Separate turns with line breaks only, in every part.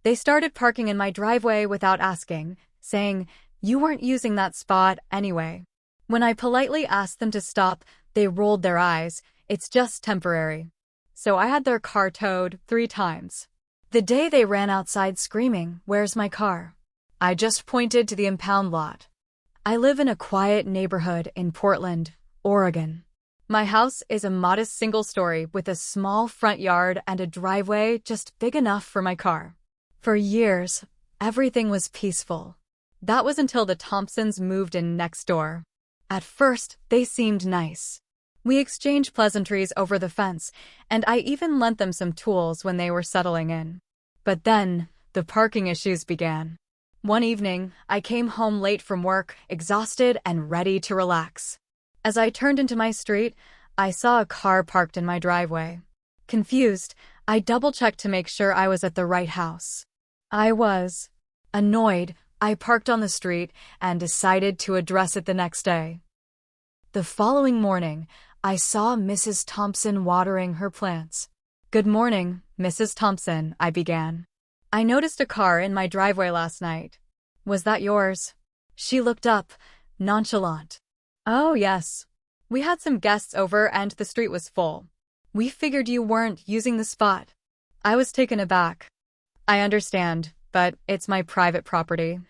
They started parking in my driveway without asking, saying, "You weren't using that spot anyway." When I politely asked them to stop, they rolled their eyes. "It's just temporary." So I had their car towed 3 times. The day they ran outside screaming, "Where's my car?" I just pointed to the impound lot. I live in a quiet neighborhood in Portland, Oregon. My house is a modest single-story with a small front yard and a driveway just big enough for my car. For years, everything was peaceful. That was until the Thompsons moved in next door. At first, they seemed nice. We exchanged pleasantries over the fence, and I even lent them some tools when they were settling in. But then, the parking issues began. One evening, I came home late from work, exhausted and ready to relax. As I turned into my street, I saw a car parked in my driveway. Confused, I double-checked to make sure I was at the right house. I was. Annoyed, I parked on the street and decided to address it the next day. The following morning, I saw Mrs. Thompson watering her plants. "Good morning, Mrs. Thompson," I began. "I noticed a car in my driveway last night. Was that yours?" She looked up, nonchalant. "Oh, yes. We had some guests over and the street was full. We figured you weren't using the spot." I was taken aback. "I understand, but it's my private property.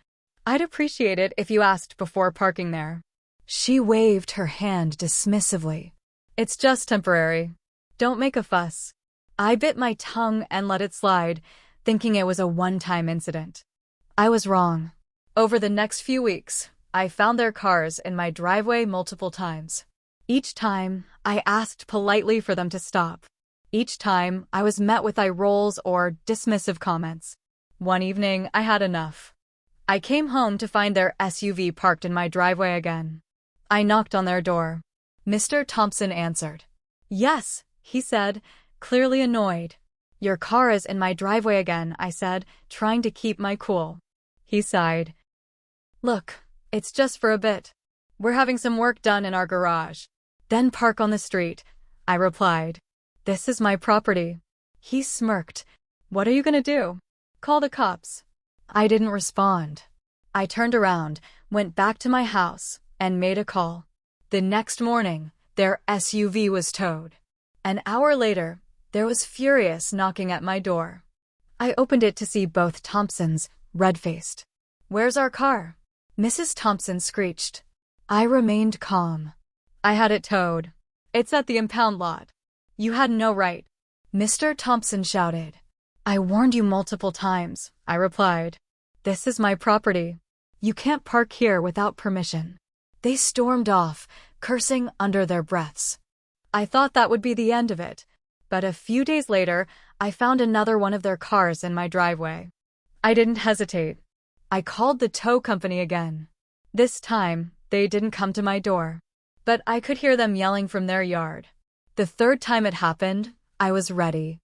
I'd appreciate it if you asked before parking there." She waved her hand dismissively. "It's just temporary. Don't make a fuss." I bit my tongue and let it slide, thinking it was a one-time incident. I was wrong. Over the next few weeks, I found their cars in my driveway multiple times. Each time, I asked politely for them to stop. Each time, I was met with eye rolls or dismissive comments. One evening, I had enough. I came home to find their SUV parked in my driveway again. I knocked on their door. Mr. Thompson answered. "Yes," he said, clearly annoyed. "Your car is in my driveway again," I said, trying to keep my cool. He sighed. "Look, it's just for a bit. We're having some work done in our garage." "Then park on the street," I replied. "This is my property." He smirked. "What are you gonna do? Call the cops?" I didn't respond. I turned around, went back to my house, and made a call. The next morning, their SUV was towed. An hour later, there was Furious knocking at my door. I opened it to see both Thompsons, red-faced. "Where's our car?" Mrs. Thompson screeched. I remained calm. "I had it towed. It's at the impound lot. You had no right." Mr. Thompson shouted. "I warned you multiple times," I replied. "This is my property. You can't park here without permission." They stormed off, cursing under their breaths. I thought that would be the end of it, but a few days later, I found another one of their cars in my driveway. I didn't hesitate. I called the tow company again. This time, they didn't come to my door, but I could hear them yelling from their yard. The third time it happened, I was ready.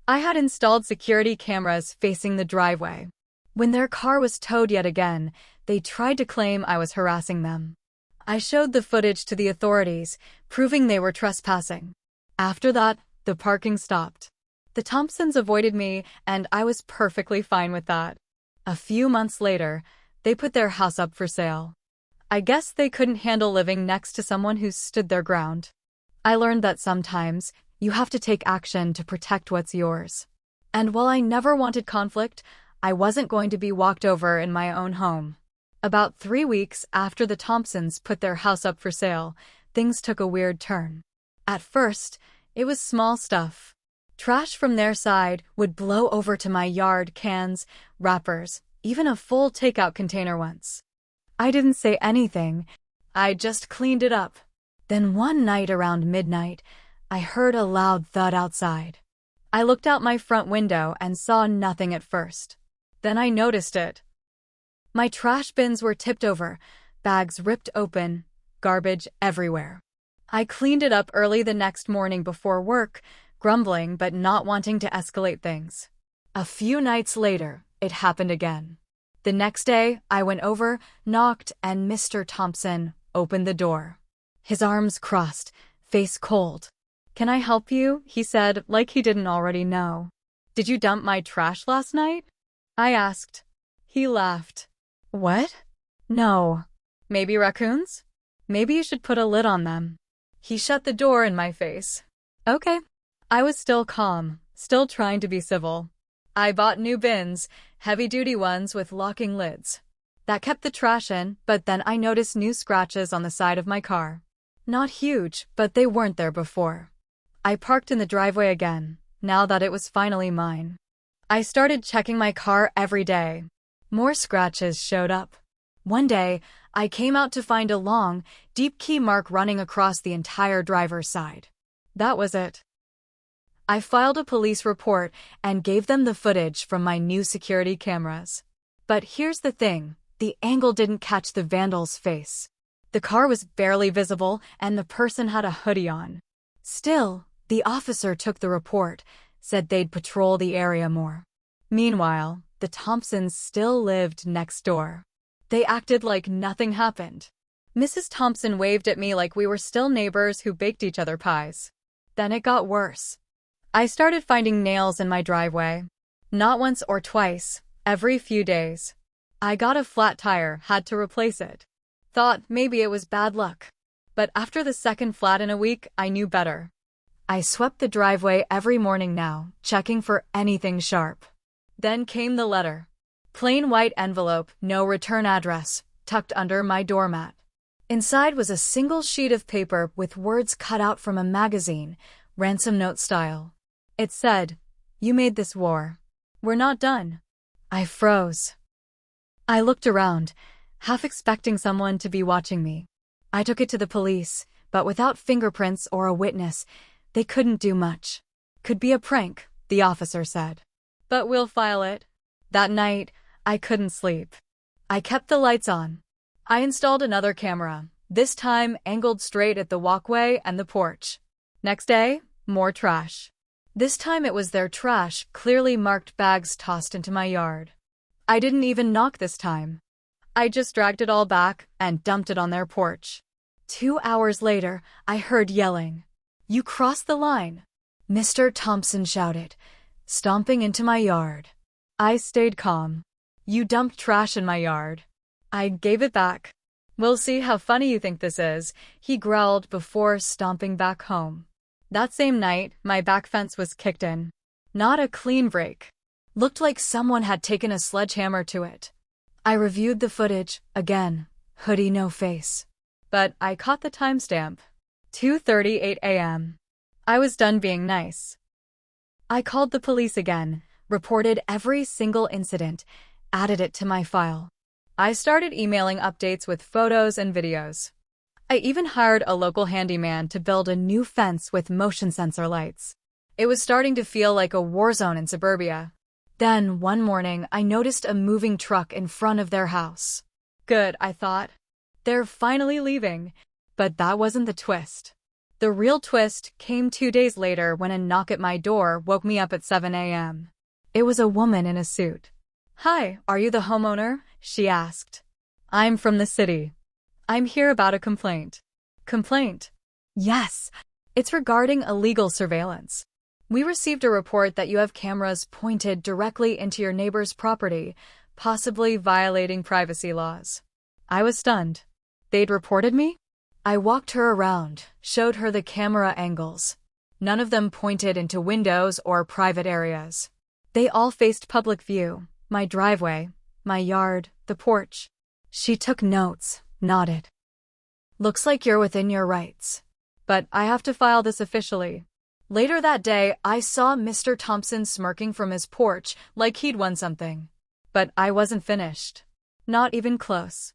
I had installed security cameras facing the driveway. When their car was towed yet again, they tried to claim I was harassing them. I showed the footage to the authorities, proving they were trespassing. After that, the parking stopped. The Thompsons avoided me, and I was perfectly fine with that. A few months later, they put their house up for sale. I guess they couldn't handle living next to someone who stood their ground. I learned that sometimes, you have to take action to protect what's yours. And while I never wanted conflict, I wasn't going to be walked over in my own home. About 3 weeks after the Thompsons put their house up for sale, things took a weird turn. At first, it was small stuff. Trash from their side would blow over to my yard, cans, wrappers, even a full takeout container once. I didn't say anything. I just cleaned it up. Then one night around midnight, I heard a loud thud outside. I looked out my front window and saw nothing at first. Then I noticed it. My trash bins were tipped over, bags ripped open, garbage everywhere. I cleaned it up early the next morning before work, grumbling but not wanting to escalate things. A few nights later, it happened again. The next day, I went over, knocked, and Mr. Thompson opened the door. His arms crossed, face cold. "Can I help you?" he said, like he didn't already know. "Did you dump my trash last night?" I asked. He laughed. "What? No. Maybe raccoons? Maybe you should put a lid on them." He shut the door in my face. Okay. I was still calm, still trying to be civil. I bought new bins, heavy-duty ones with locking lids. That kept the trash in, but then I noticed new scratches on the side of my car. Not huge, but they weren't there before. I parked in the driveway again, now that it was finally mine. I started checking my car every day. More scratches showed up. One day, I came out to find a long, deep key mark running across the entire driver's side. That was it. I filed a police report and gave them the footage from my new security cameras. But here's the thing, the angle didn't catch the vandal's face. The car was barely visible and the person had a hoodie on. Still, the officer took the report, said they'd patrol the area more. Meanwhile, the Thompsons still lived next door. They acted like nothing happened. Mrs. Thompson waved at me like we were still neighbors who baked each other pies. Then it got worse. I started finding nails in my driveway. Not once or twice, every few days. I got a flat tire, had to replace it. Thought maybe it was bad luck. But after the second flat in a week, I knew better. I swept the driveway every morning now, checking for anything sharp. Then came the letter. Plain white envelope, no return address, tucked under my doormat. Inside was a single sheet of paper with words cut out from a magazine, ransom note style. It said, "You made this war. We're not done." I froze. I looked around, half expecting someone to be watching me. I took it to the police, but without fingerprints or a witness, they couldn't do much. Could be a prank, the officer said. But we'll file it. That night, I couldn't sleep. I kept the lights on. I installed another camera, this time angled straight at the walkway and the porch. Next day, more trash. This time it was their trash, clearly marked bags tossed into my yard. I didn't even knock this time. I just dragged it all back and dumped it on their porch. 2 hours later, I heard yelling. "You crossed the line," Mr. Thompson shouted, stomping into my yard. I stayed calm. "You dumped trash in my yard." I gave it back. "We'll see how funny you think this is," he growled before stomping back home. That same night, my back fence was kicked in. Not a clean break. Looked like someone had taken a sledgehammer to it. I reviewed the footage, again, hoodie no face. But I caught the timestamp. 2:38 a.m. I was done being nice. I called the police again, reported every single incident, added it to my file. I started emailing updates with photos and videos. I even hired a local handyman to build a new fence with motion sensor lights. It was starting to feel like a war zone in suburbia. Then, one morning, I noticed a moving truck in front of their house. Good, I thought. They're finally leaving. But that wasn't the twist. The real twist came 2 days later when a knock at my door woke me up at 7 a.m. It was a woman in a suit. "Hi, are you the homeowner?" she asked. "I'm from the city. I'm here about a complaint." "Complaint?" "Yes. It's regarding illegal surveillance. We received a report that you have cameras pointed directly into your neighbor's property, possibly violating privacy laws." I was stunned. They'd reported me? I walked her around, showed her the camera angles. None of them pointed into windows or private areas. They all faced public view, my driveway, my yard, the porch. She took notes, nodded. "Looks like you're within your rights. But I have to file this officially." Later that day, I saw Mr. Thompson smirking from his porch like he'd won something. But I wasn't finished. Not even close.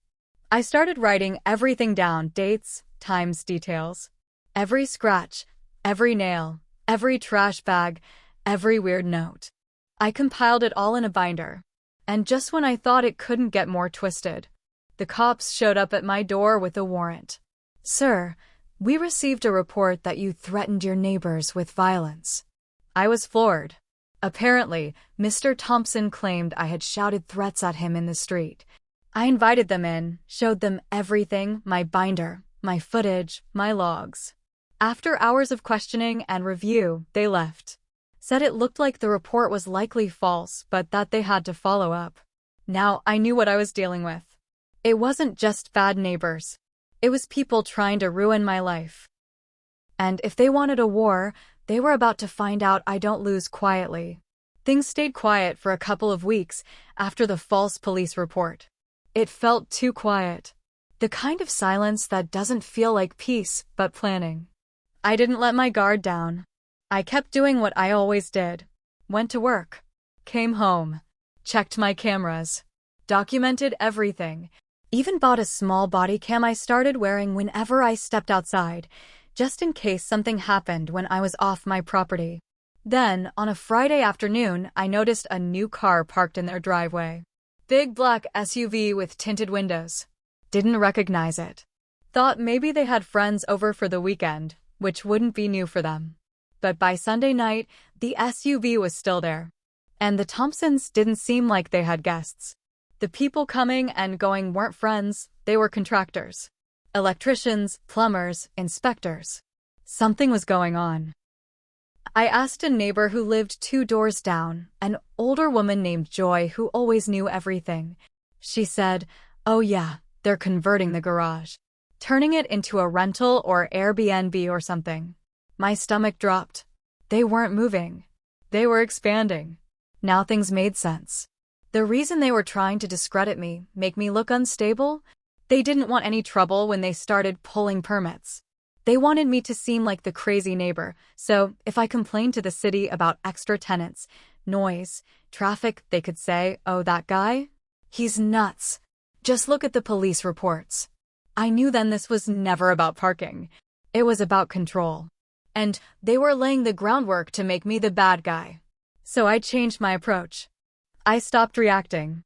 I started writing everything down, dates, times, details. Every scratch, every nail, every trash bag, every weird note. I compiled it all in a binder. And just when I thought it couldn't get more twisted, the cops showed up at my door with a warrant. "Sir, we received a report that you threatened your neighbors with violence." I was floored. Apparently, Mr. Thompson claimed I had shouted threats at him in the street. I invited them in, showed them everything, my binder, my footage, my logs. After hours of questioning and review, they left. Said it looked like the report was likely false, but that they had to follow up. Now I knew what I was dealing with. It wasn't just bad neighbors. It was people trying to ruin my life. And if they wanted a war, they were about to find out I don't lose quietly. Things stayed quiet for a couple of weeks after the false police report. It felt too quiet. The kind of silence that doesn't feel like peace, but planning. I didn't let my guard down. I kept doing what I always did. Went to work. Came home. Checked my cameras. Documented everything. Even bought a small body cam I started wearing whenever I stepped outside, just in case something happened when I was off my property. Then, on a Friday afternoon, I noticed a new car parked in their driveway. Big black SUV with tinted windows. Didn't recognize it. Thought maybe they had friends over for the weekend, which wouldn't be new for them. But by Sunday night, the SUV was still there. And the Thompsons didn't seem like they had guests. The people coming and going weren't friends, they were contractors. Electricians, plumbers, inspectors. Something was going on. I asked a neighbor who lived 2 doors down, an older woman named Joy who always knew everything. She said, "Oh yeah, they're converting the garage. Turning it into a rental or Airbnb or something." My stomach dropped. They weren't moving. They were expanding. Now things made sense. The reason they were trying to discredit me, make me look unstable, they didn't want any trouble when they started pulling permits. They wanted me to seem like the crazy neighbor, so if I complained to the city about extra tenants, noise, traffic, they could say, "Oh, that guy? He's nuts. Just look at the police reports." I knew then this was never about parking. It was about control. And they were laying the groundwork to make me the bad guy. So I changed my approach. I stopped reacting.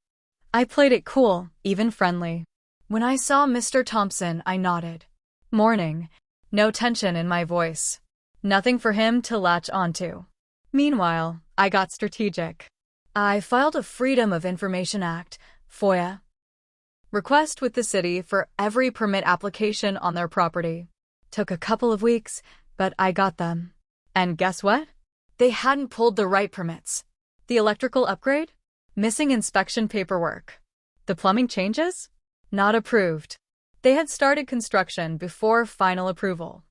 I played it cool, even friendly. When I saw Mr. Thompson, I nodded. Morning. No tension in my voice. Nothing for him to latch onto. Meanwhile, I got strategic. I filed a Freedom of Information Act, FOIA, request with the city for every permit application on their property. Took a couple of weeks, but I got them. And guess what? They hadn't pulled the right permits. The electrical upgrade? Missing inspection paperwork. The plumbing changes? Not approved. They had started construction before final approval.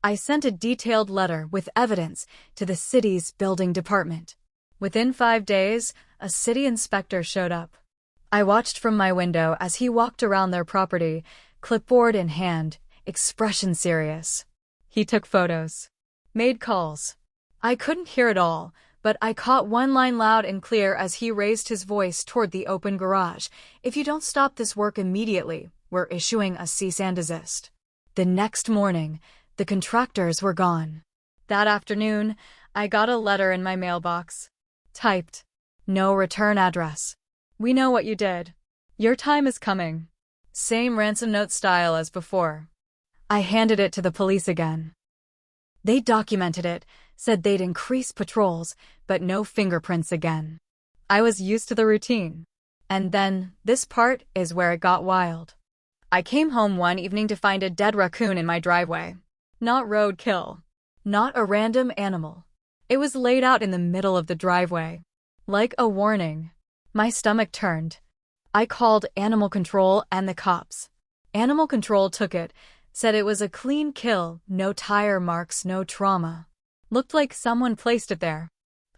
I sent a detailed letter with evidence to the city's building department. Within 5 days, a city inspector showed up. I watched from my window as he walked around their property, clipboard in hand, expression serious. He took photos. Made calls. I couldn't hear it all, but I caught one line loud and clear as he raised his voice toward the open garage. "If you don't stop this work immediately, we're issuing a cease and desist." The next morning, the contractors were gone. That afternoon, I got a letter in my mailbox. Typed, "No return address. We know what you did. Your time is coming." Same ransom note style as before. I handed it to the police again. They documented it, said they'd increase patrols, but no fingerprints again. I was used to the routine. And then, this part is where it got wild. I came home one evening to find a dead raccoon in my driveway. Not roadkill. Not a random animal. It was laid out in the middle of the driveway. Like a warning. My stomach turned. I called animal control and the cops. Animal control took it, said it was a clean kill, no tire marks, no trauma. Looked like someone placed it there.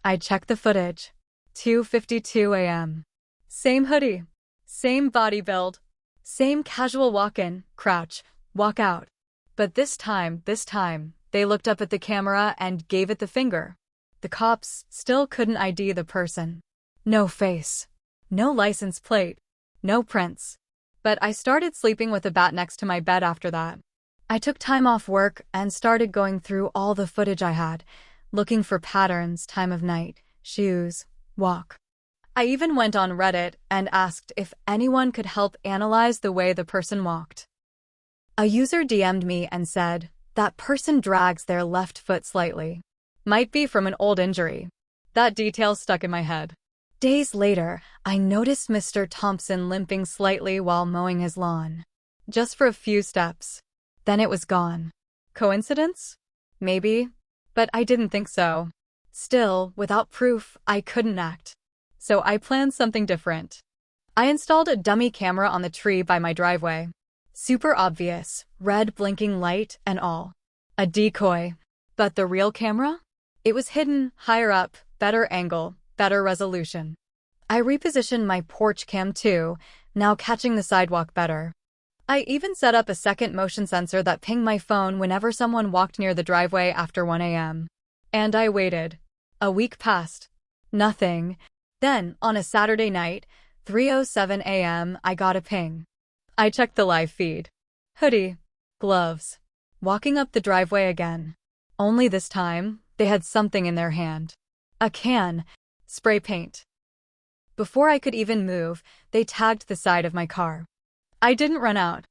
I checked the footage. 2:52 a.m. Same hoodie. Same body build. Same casual walk-in, crouch, walk out. But this time, they looked up at the camera and gave it the finger. The cops still couldn't ID the person. No face. No license plate. No prints. But I started sleeping with a bat next to my bed after that. I took time off work and started going through all the footage I had, looking for patterns, time of night, shoes, walk. I even went on Reddit and asked if anyone could help analyze the way the person walked. A user DM'd me and said, "That person drags their left foot slightly. Might be from an old injury." That detail stuck in my head. Days later, I noticed Mr. Thompson limping slightly while mowing his lawn. Just for a few steps. Then it was gone. Coincidence? Maybe. But I didn't think so. Still, without proof, I couldn't act. So I planned something different. I installed a dummy camera on the tree by my driveway. Super obvious, red blinking light and all. A decoy. But the real camera? It was hidden, higher up, better angle, better resolution. I repositioned my porch cam too, now catching the sidewalk better. I even set up a second motion sensor that pinged my phone whenever someone walked near the driveway after 1 a.m. And I waited. A week passed. Nothing. Then, on a Saturday night, 3:07 a.m., I got a ping. I checked the live feed. Hoodie. Gloves. Walking up the driveway again. Only this time, they had something in their hand. A can. Spray paint. Before I could even move, they tagged the side of my car. I didn't run out.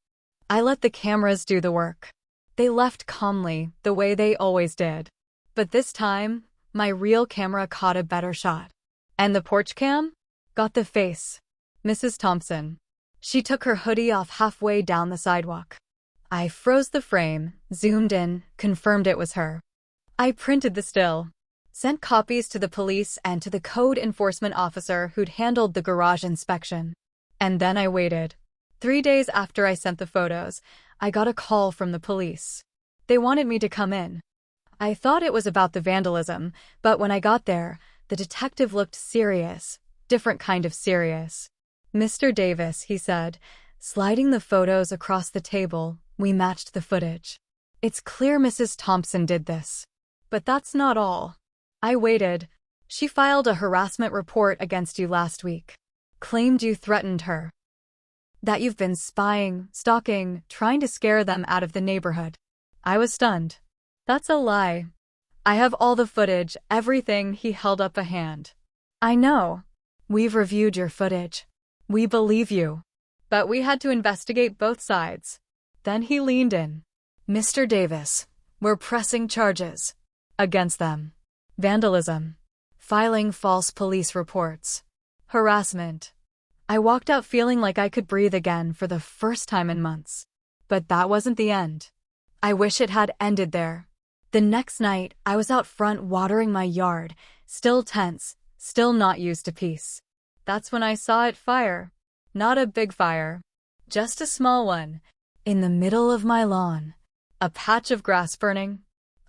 I let the cameras do the work. They left calmly, the way they always did. But this time, my real camera caught a better shot. And the porch cam? Got the face. Mrs. Thompson. She took her hoodie off halfway down the sidewalk. I froze the frame, zoomed in, confirmed it was her. I printed the still. Sent copies to the police and to the code enforcement officer who'd handled the garage inspection. And then I waited. 3 days after I sent the photos, I got a call from the police. They wanted me to come in. I thought it was about the vandalism, but when I got there, the detective looked serious, different kind of serious. Mr. Davis, he said, sliding the photos across the table, we matched the footage. It's clear Mrs. Thompson did this. But that's not all. I waited. She filed a harassment report against you last week. Claimed you threatened her. That you've been spying, stalking, trying to scare them out of the neighborhood. I was stunned. That's a lie. I have all the footage, everything. He held up a hand. I know. We've reviewed your footage. We believe you. But we had to investigate both sides. Then he leaned in. Mr. Davis, we're pressing charges. Against them. Vandalism. Filing false police reports. Harassment. I walked out feeling like I could breathe again for the first time in months. But that wasn't the end. I wish it had ended there. The next night, I was out front watering my yard, still tense, still not used to peace. That's when I saw it fire. Not a big fire. Just a small one. In the middle of my lawn. A patch of grass burning.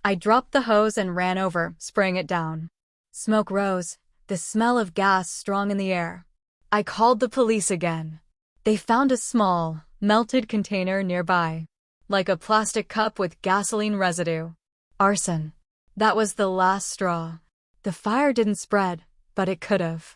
I dropped the hose and ran over, spraying it down. Smoke rose, the smell of gas strong in the air. I called the police again. They found a small, melted container nearby. Like a plastic cup with gasoline residue. Arson. That was the last straw. The fire didn't spread, but it could have.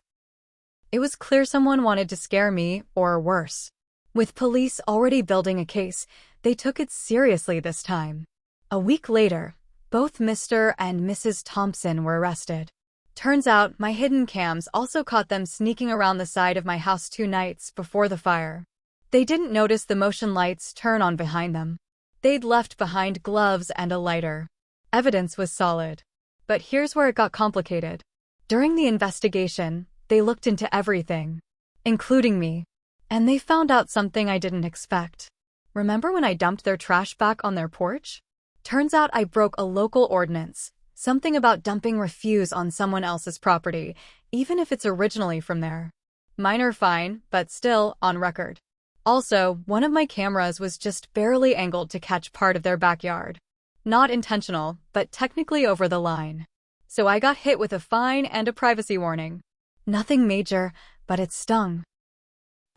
It was clear someone wanted to scare me, or worse. With police already building a case, they took it seriously this time. A week later, both Mr. and Mrs. Thompson were arrested. Turns out, my hidden cams also caught them sneaking around the side of my house 2 nights before the fire. They didn't notice the motion lights turn on behind them. They'd left behind gloves and a lighter. Evidence was solid. But here's where it got complicated. During the investigation, they looked into everything. Including me. And they found out something I didn't expect. Remember when I dumped their trash back on their porch? Turns out I broke a local ordinance. Something about dumping refuse on someone else's property, even if it's originally from there. Minor fine, but still on record. Also, one of my cameras was just barely angled to catch part of their backyard. Not intentional, but technically over the line. So I got hit with a fine and a privacy warning. Nothing major, but it stung.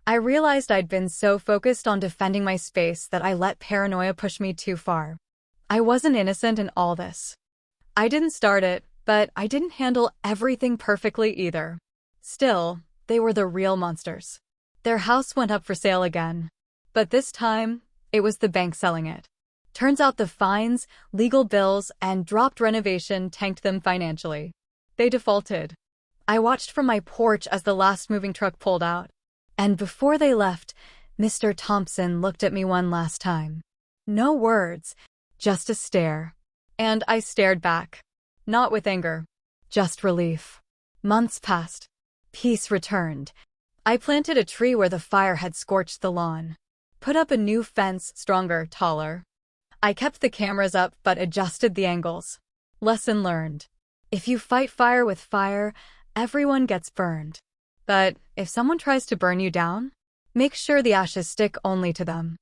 I realized I'd been so focused on defending my space that I let paranoia push me too far. I wasn't innocent in all this. I didn't start it, but I didn't handle everything perfectly either. Still, they were the real monsters. Their house went up for sale again. But this time, it was the bank selling it. Turns out the fines, legal bills, and dropped renovation tanked them financially. They defaulted. I watched from my porch as the last moving truck pulled out. And before they left, Mr. Thompson looked at me one last time. No words, just a stare. And I stared back. Not with anger. Just relief. Months passed. Peace returned. I planted a tree where the fire had scorched the lawn. Put up a new fence, stronger, taller. I kept the cameras up but adjusted the angles. Lesson learned. If you fight fire with fire, everyone gets burned. But if someone tries to burn you down, make sure the ashes stick only to them.